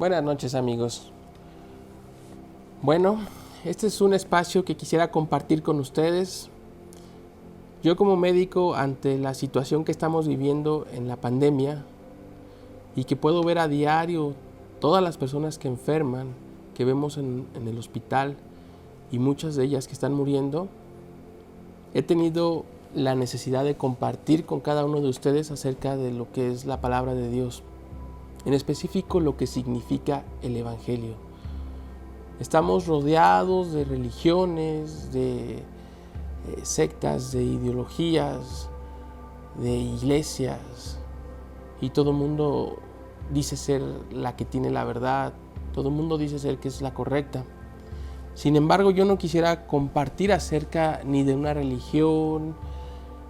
Buenas noches, amigos. Bueno, este es un espacio que quisiera compartir con ustedes. Yo como médico, ante la situación que estamos viviendo en la pandemia y que puedo ver a diario todas las personas que enferman, que vemos en el hospital y muchas de ellas que están muriendo, he tenido la necesidad de compartir con cada uno de ustedes acerca de lo que es la palabra de Dios. En específico, lo que significa el Evangelio. Estamos rodeados de religiones, de sectas, de ideologías, de iglesias, y todo el mundo dice ser la que tiene la verdad, todo el mundo dice ser que es la correcta. Sin embargo, yo no quisiera compartir acerca ni de una religión,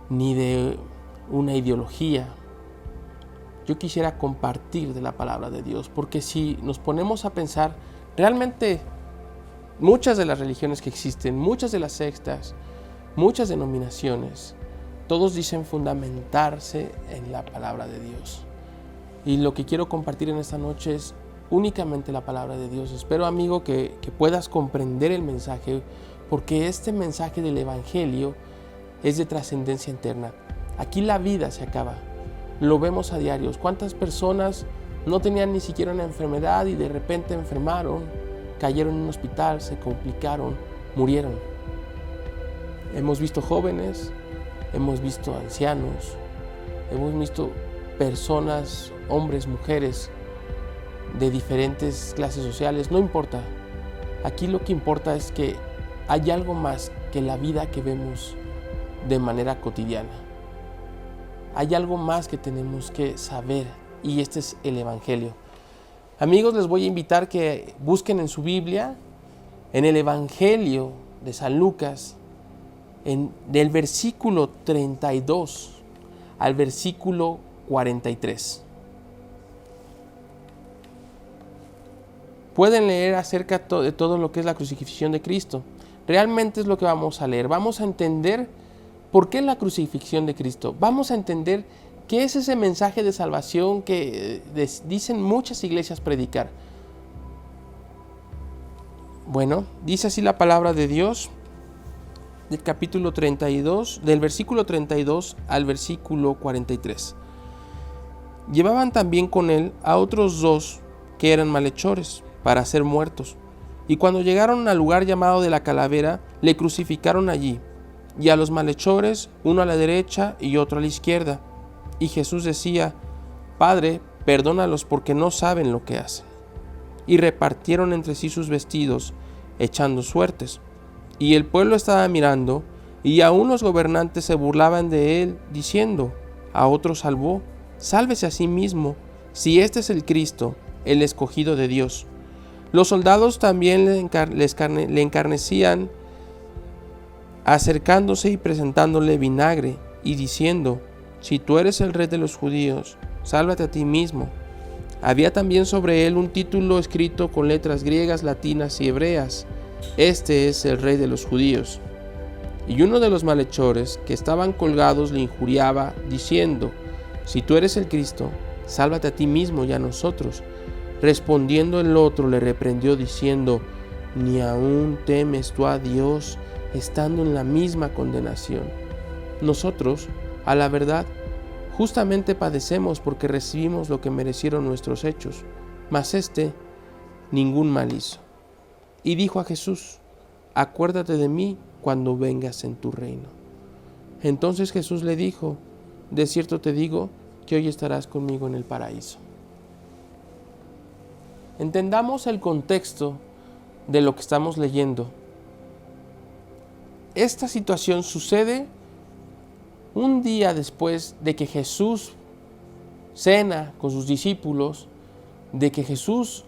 ni de una ideología. Yo quisiera compartir de la palabra de Dios, porque si nos ponemos a pensar, realmente muchas de las religiones que existen, muchas de las sectas, muchas denominaciones, todos dicen fundamentarse en la palabra de Dios. Y lo que quiero compartir en esta noche es únicamente la palabra de Dios. Espero, amigo, que puedas comprender el mensaje, porque este mensaje del Evangelio es de trascendencia eterna. Aquí la vida se acaba. Lo vemos a diario. ¿Cuántas personas no tenían ni siquiera una enfermedad y de repente enfermaron, cayeron en un hospital, se complicaron, murieron? Hemos visto jóvenes, hemos visto ancianos, hemos visto personas, hombres, mujeres, de diferentes clases sociales, no importa. Aquí lo que importa es que hay algo más que la vida que vemos de manera cotidiana. Hay algo más que tenemos que saber, y este es el Evangelio. Amigos, les voy a invitar que busquen en su Biblia, en el Evangelio de San Lucas, del versículo 32 al versículo 43. Pueden leer acerca de todo lo que es la crucifixión de Cristo. Realmente es lo que vamos a leer. Vamos a entender por qué la crucifixión de Cristo. Vamos a entender qué es ese mensaje de salvación que dicen muchas iglesias predicar. Bueno, dice así la palabra de Dios, del capítulo 32, del versículo 32 al versículo 43. Llevaban también con él a otros dos que eran malhechores, para ser muertos. Y cuando llegaron al lugar llamado de la Calavera, le crucificaron allí, y a los malhechores, uno a la derecha y otro a la izquierda. Y Jesús decía: Padre, perdónalos porque no saben lo que hacen. Y repartieron entre sí sus vestidos, echando suertes. Y el pueblo estaba mirando, y aún los gobernantes se burlaban de él, diciendo: A otro salvó, sálvese a sí mismo, si este es el Cristo, el escogido de Dios. Los soldados también le encarnecían, acercándose y presentándole vinagre, y diciendo: Si tú eres el rey de los judíos, sálvate a ti mismo. Había también sobre él un título escrito con letras griegas, latinas y hebreas: Este es el rey de los judíos. Y uno de los malhechores que estaban colgados le injuriaba, diciendo: Si tú eres el Cristo, sálvate a ti mismo y a nosotros. Respondiendo el otro le reprendió, diciendo: ¿Ni aún temes tú a Dios, estando en la misma condenación? Nosotros, a la verdad, justamente padecemos porque recibimos lo que merecieron nuestros hechos, mas éste ningún mal hizo. Y dijo a Jesús: Acuérdate de mí cuando vengas en tu reino. Entonces Jesús le dijo: De cierto te digo que hoy estarás conmigo en el paraíso. Entendamos el contexto de lo que estamos leyendo. Esta situación sucede un día después de que Jesús cena con sus discípulos, de que Jesús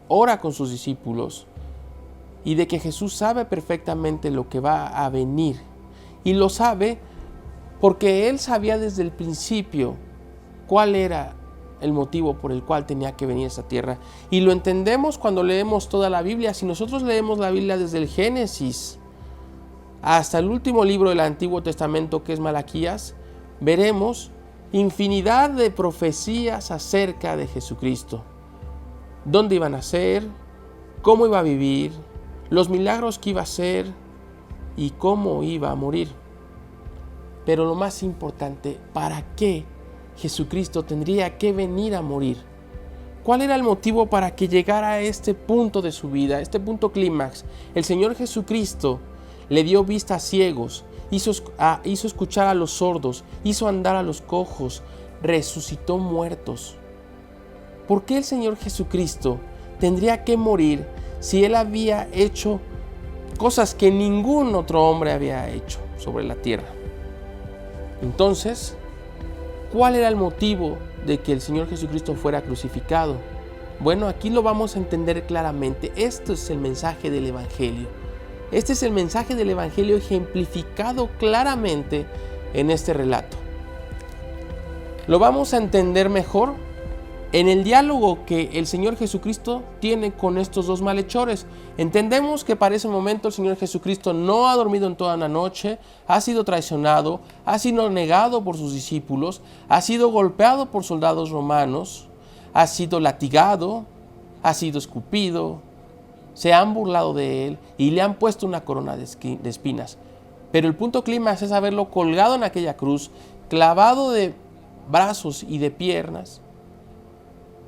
ora con sus discípulos y de que Jesús sabe perfectamente lo que va a venir. Y lo sabe porque Él sabía desde el principio cuál era el motivo por el cual tenía que venir a esta tierra. Y lo entendemos cuando leemos toda la Biblia. Si nosotros leemos la Biblia desde el Génesis hasta el último libro del Antiguo Testamento, que es Malaquías, veremos infinidad de profecías acerca de Jesucristo. dónde iban a ser, cómo iba a vivir, los milagros que iba a hacer y cómo iba a morir. Pero lo más importante, ¿para qué Jesucristo tendría que venir a morir? ¿Cuál era el motivo para que llegara a este punto de su vida, este punto clímax? El Señor Jesucristo le dio vista a ciegos, hizo escuchar a los sordos, hizo andar a los cojos, resucitó muertos. ¿Por qué el Señor Jesucristo tendría que morir si Él había hecho cosas que ningún otro hombre había hecho sobre la tierra? Entonces, ¿cuál era el motivo de que el Señor Jesucristo fuera crucificado? Bueno, aquí lo vamos a entender claramente. Esto es el mensaje del Evangelio. Este es el mensaje del Evangelio ejemplificado claramente en este relato. Lo vamos a entender mejor en el diálogo que el Señor Jesucristo tiene con estos dos malhechores. Entendemos que para ese momento el Señor Jesucristo no ha dormido en toda la noche, ha sido traicionado, ha sido negado por sus discípulos, ha sido golpeado por soldados romanos, ha sido latigado, ha sido escupido, se han burlado de él y le han puesto una corona de espinas. Pero el punto clímax es haberlo colgado en aquella cruz, clavado de brazos y de piernas,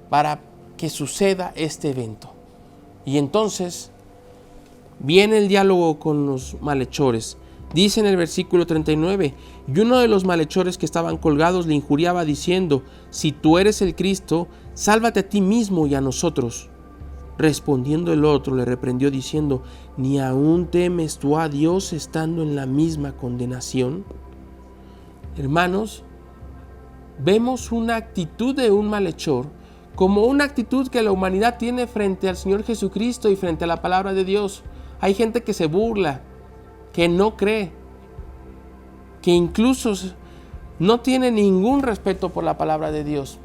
para que suceda este evento. Y entonces viene el diálogo con los malhechores. Dice en el versículo 39, y uno de los malhechores que estaban colgados le injuriaba diciendo, si tú eres el Cristo, sálvate a ti mismo y a nosotros. Respondiendo el otro le reprendió diciendo, ¿ni aún temes tú a Dios estando en la misma condenación? Hermanos, vemos una actitud de un malhechor como una actitud que la humanidad tiene frente al Señor Jesucristo y frente a la palabra de Dios. Hay gente que se burla, que no cree, que incluso no tiene ningún respeto por la palabra de Dios.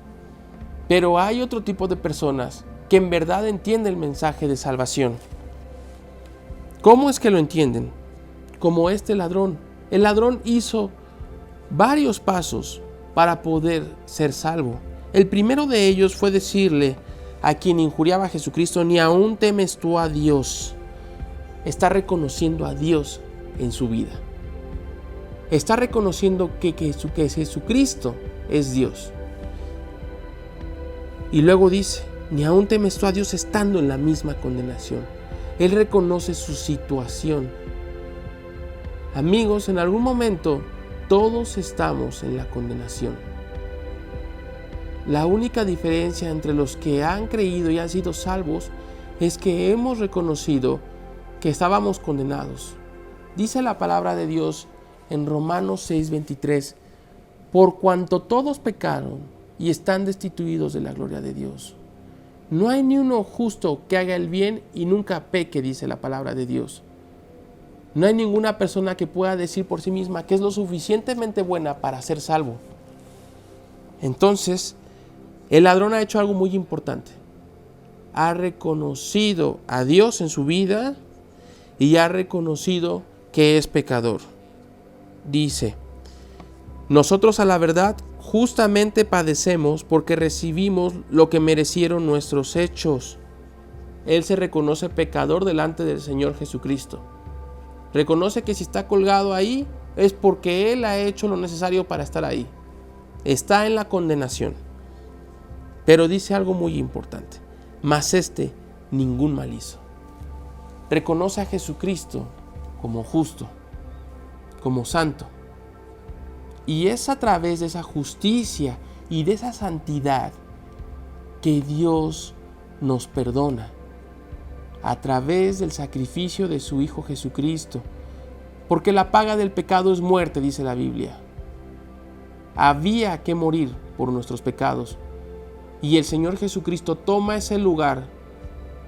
Pero hay otro tipo de personas que en verdad entienden el mensaje de salvación. ¿Cómo es que lo entienden? Como este ladrón. El ladrón hizo varios pasos para poder ser salvo. El primero de ellos fue decirle a quien injuriaba a Jesucristo, ni aún temes tú a Dios. Está reconociendo a Dios en su vida. Está reconociendo que Jesucristo es Dios. Y luego dice, ni aún temes tú a Dios estando en la misma condenación. Él reconoce su situación. Amigos, en algún momento todos estamos en la condenación. La única diferencia entre los que han creído y han sido salvos es que hemos reconocido que estábamos condenados. Dice la palabra de Dios en Romanos 6:23, por cuanto todos pecaron y están destituidos de la gloria de Dios. No hay ni uno justo que haga el bien y nunca peque, dice la palabra de Dios. No hay ninguna persona que pueda decir por sí misma que es lo suficientemente buena para ser salvo. Entonces, el ladrón ha hecho algo muy importante. Ha reconocido a Dios en su vida y ha reconocido que es pecador. Dice, nosotros a la verdad justamente padecemos porque recibimos lo que merecieron nuestros hechos. Él se reconoce pecador delante del Señor Jesucristo. Reconoce que si está colgado ahí es porque Él ha hecho lo necesario para estar ahí. Está en la condenación. Pero dice algo muy importante, mas ningún mal hizo. Reconoce a Jesucristo como justo, como santo. Y es a través de esa justicia y de esa santidad que Dios nos perdona. A través del sacrificio de su Hijo Jesucristo. Porque la paga del pecado es muerte, dice la Biblia. Había que morir por nuestros pecados. Y el Señor Jesucristo toma ese lugar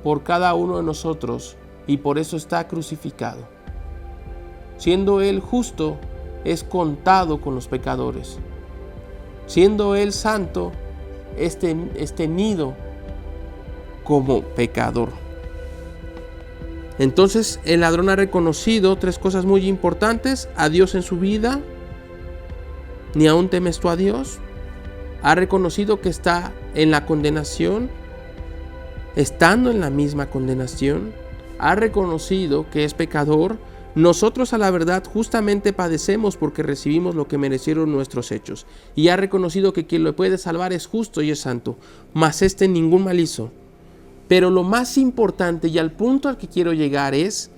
por cada uno de nosotros y por eso está crucificado. Siendo Él justo, es contado con los pecadores. Siendo Él santo, es tenido como pecador. Entonces el ladrón ha reconocido tres cosas muy importantes: a Dios en su vida, ni aún temes tú a Dios. Ha reconocido que está en la condenación. estando en la misma condenación, ha reconocido que es pecador. Nosotros a la verdad justamente padecemos porque recibimos lo que merecieron nuestros hechos, y ha reconocido que quien lo puede salvar es justo y es santo, mas ningún mal hizo. Pero lo más importante y al punto al que quiero llegar es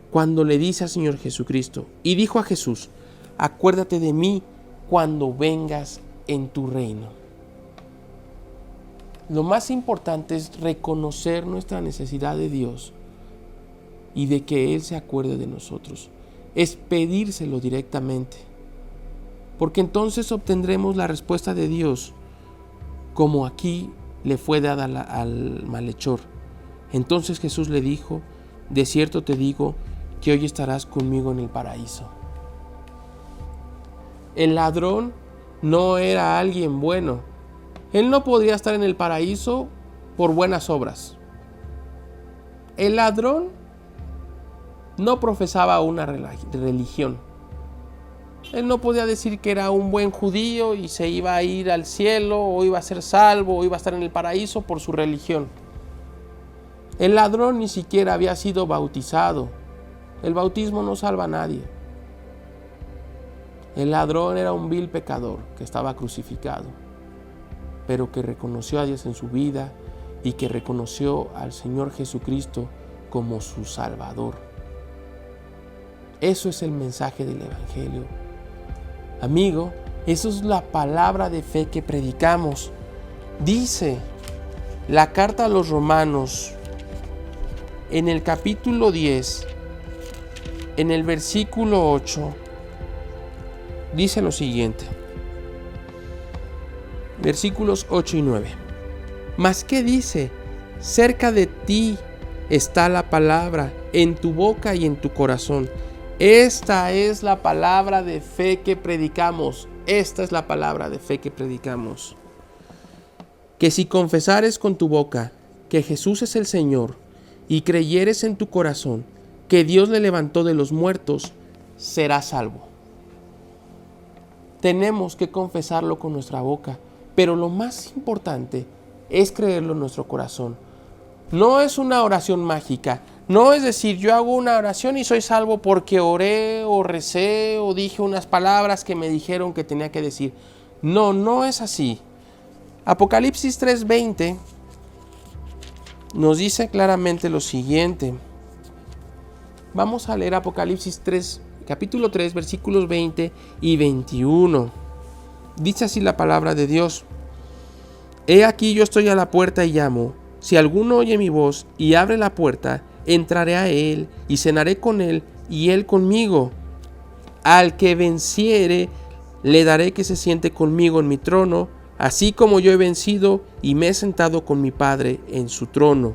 cuando le dice al Señor Jesucristo, y dijo a Jesús: acuérdate de mí cuando vengas en tu reino. Lo más importante es reconocer nuestra necesidad de Dios y de que Él se acuerde de nosotros. Es pedírselo directamente, porque entonces obtendremos la respuesta de Dios, como aquí le fue dada al malhechor. Entonces Jesús le dijo: de cierto te digo que hoy estarás conmigo en el paraíso. El ladrón no era alguien bueno. Él no podría estar en el paraíso por buenas obras. El ladrón no profesaba una religión. Él no podía decir que era un buen judío y se iba a ir al cielo, o iba a ser salvo, o iba a estar en el paraíso por su religión. El ladrón ni siquiera había sido bautizado. El bautismo no salva a nadie. El ladrón era un vil pecador que estaba crucificado, pero que reconoció a Dios en su vida y que reconoció al Señor Jesucristo como su Salvador. Eso es el mensaje del Evangelio. Amigo, eso es la palabra de fe que predicamos. Dice la carta a los Romanos, en el capítulo 10, en el versículo 8, dice lo siguiente. Versículos 8 y 9. ¿Mas qué dice? Cerca de ti está la palabra, en tu boca y en tu corazón. Esta es la palabra de fe que predicamos. Esta es la palabra de fe que predicamos. Que si confesares con tu boca que Jesús es el Señor y creyeres en tu corazón que Dios le levantó de los muertos, serás salvo. Tenemos que confesarlo con nuestra boca, pero lo más importante es creerlo en nuestro corazón. No es una oración mágica. No es decir, yo hago una oración y soy salvo porque oré o recé o dije unas palabras que me dijeron que tenía que decir. No, no es así. Apocalipsis 3:20 nos dice claramente lo siguiente. Vamos a leer Apocalipsis 3, capítulo 3, versículos 20 y 21. Dice así la palabra de Dios: He aquí yo estoy a la puerta y llamo. Si alguno oye mi voz y abre la puerta, entraré a él y cenaré con él y él conmigo. Al que venciere, le daré que se siente conmigo en mi trono, así como yo he vencido y me he sentado con mi Padre en su trono.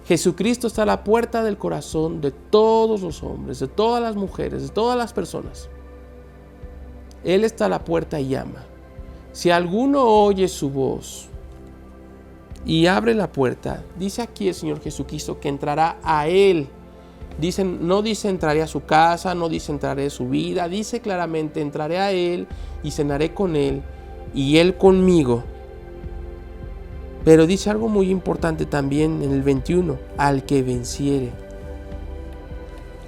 Jesucristo está a la puerta del corazón de todos los hombres, de todas las mujeres, de todas las personas. Él está a la puerta y llama. Si alguno oye su voz y abre la puerta, dice aquí el Señor Jesucristo que entrará a Él. No dice entraré a su casa, no dice entraré a su vida, dice claramente entraré a Él y cenaré con Él y Él conmigo. Pero dice algo muy importante también en el 21, al que venciere.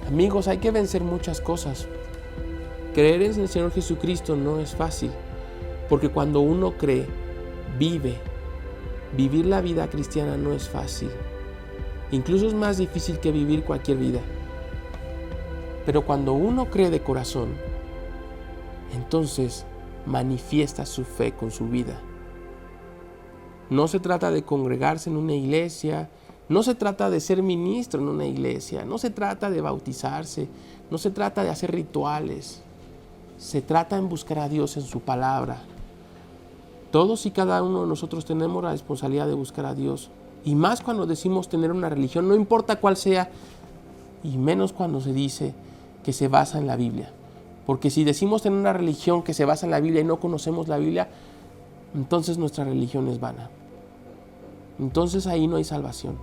Amigos, hay que vencer muchas cosas. Creer en el Señor Jesucristo no es fácil, porque cuando uno cree, vive. Vivir la vida cristiana no es fácil. Incluso es más difícil que vivir cualquier vida. Pero cuando uno cree de corazón, entonces manifiesta su fe con su vida. No se trata de congregarse en una iglesia, no se trata de ser ministro en una iglesia, no se trata de bautizarse, no se trata de hacer rituales. Se trata en buscar a Dios en su palabra. Todos y cada uno de nosotros tenemos la responsabilidad de buscar a Dios. Y más cuando decimos tener una religión, no importa cuál sea, y menos cuando se dice que se basa en la Biblia. Porque si decimos tener una religión que se basa en la Biblia y no conocemos la Biblia, entonces nuestra religión es vana. Entonces ahí no hay salvación.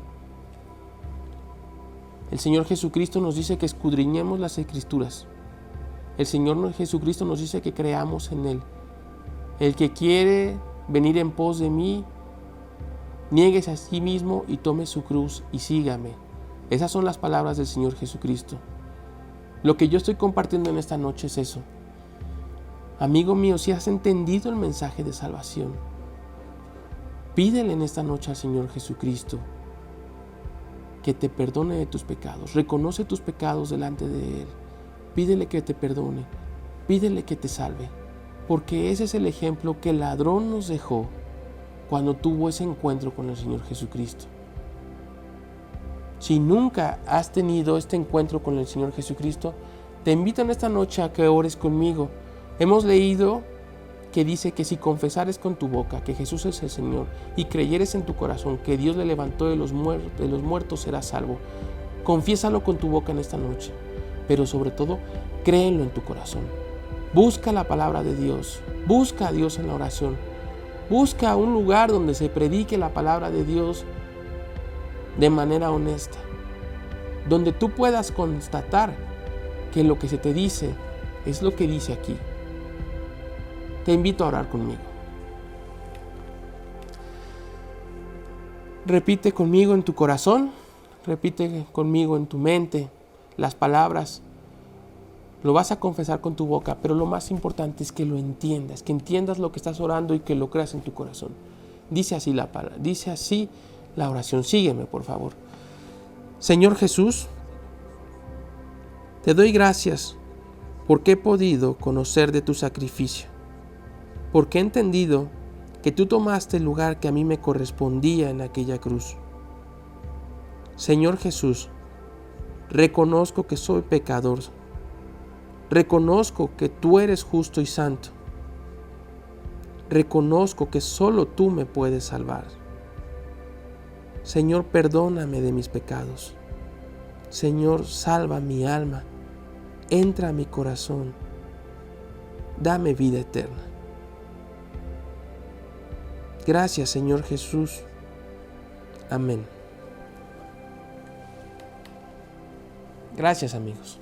El Señor Jesucristo nos dice que escudriñemos las Escrituras. El Señor Jesucristo nos dice que creamos en Él. El que quiere venir en pos de mí, Niéguese a sí mismo y tome su cruz y sígame. Esas son las palabras del Señor Jesucristo. Lo que yo estoy compartiendo en esta noche es eso. Amigo mío, si has entendido el mensaje de salvación, pídele en esta noche al Señor Jesucristo que te perdone de tus pecados. Reconoce tus pecados delante de Él. Pídele que te perdone. Pídele que te salve. Porque ese es el ejemplo que el ladrón nos dejó cuando tuvo ese encuentro con el Señor Jesucristo. Si nunca has tenido este encuentro con el Señor Jesucristo, te invito en esta noche a que ores conmigo. Hemos leído que dice que si confesares con tu boca que Jesús es el Señor y creyeres en tu corazón que Dios le levantó de los muertos, serás salvo. Confiésalo con tu boca en esta noche, pero sobre todo, créelo en tu corazón. Busca la palabra de Dios, busca a Dios en la oración, busca un lugar donde se predique la palabra de Dios de manera honesta, donde tú puedas constatar que lo que se te dice es lo que dice aquí. Te invito a orar conmigo. Repite conmigo en tu corazón, repite conmigo en tu mente las palabras. Lo vas a confesar con tu boca, pero lo más importante es que lo entiendas, que entiendas lo que estás orando y que lo creas en tu corazón. Dice así la palabra, dice así la oración. Sígueme, por favor. Señor Jesús, te doy gracias porque he podido conocer de tu sacrificio, porque he entendido que tú tomaste el lugar que a mí me correspondía en aquella cruz. Señor Jesús, reconozco que soy pecador. Reconozco que tú eres justo y santo. Reconozco que solo tú me puedes salvar. Señor, perdóname de mis pecados. Señor, salva mi alma. Entra a mi corazón. Dame vida eterna. Gracias, Señor Jesús. Amén. Gracias, amigos.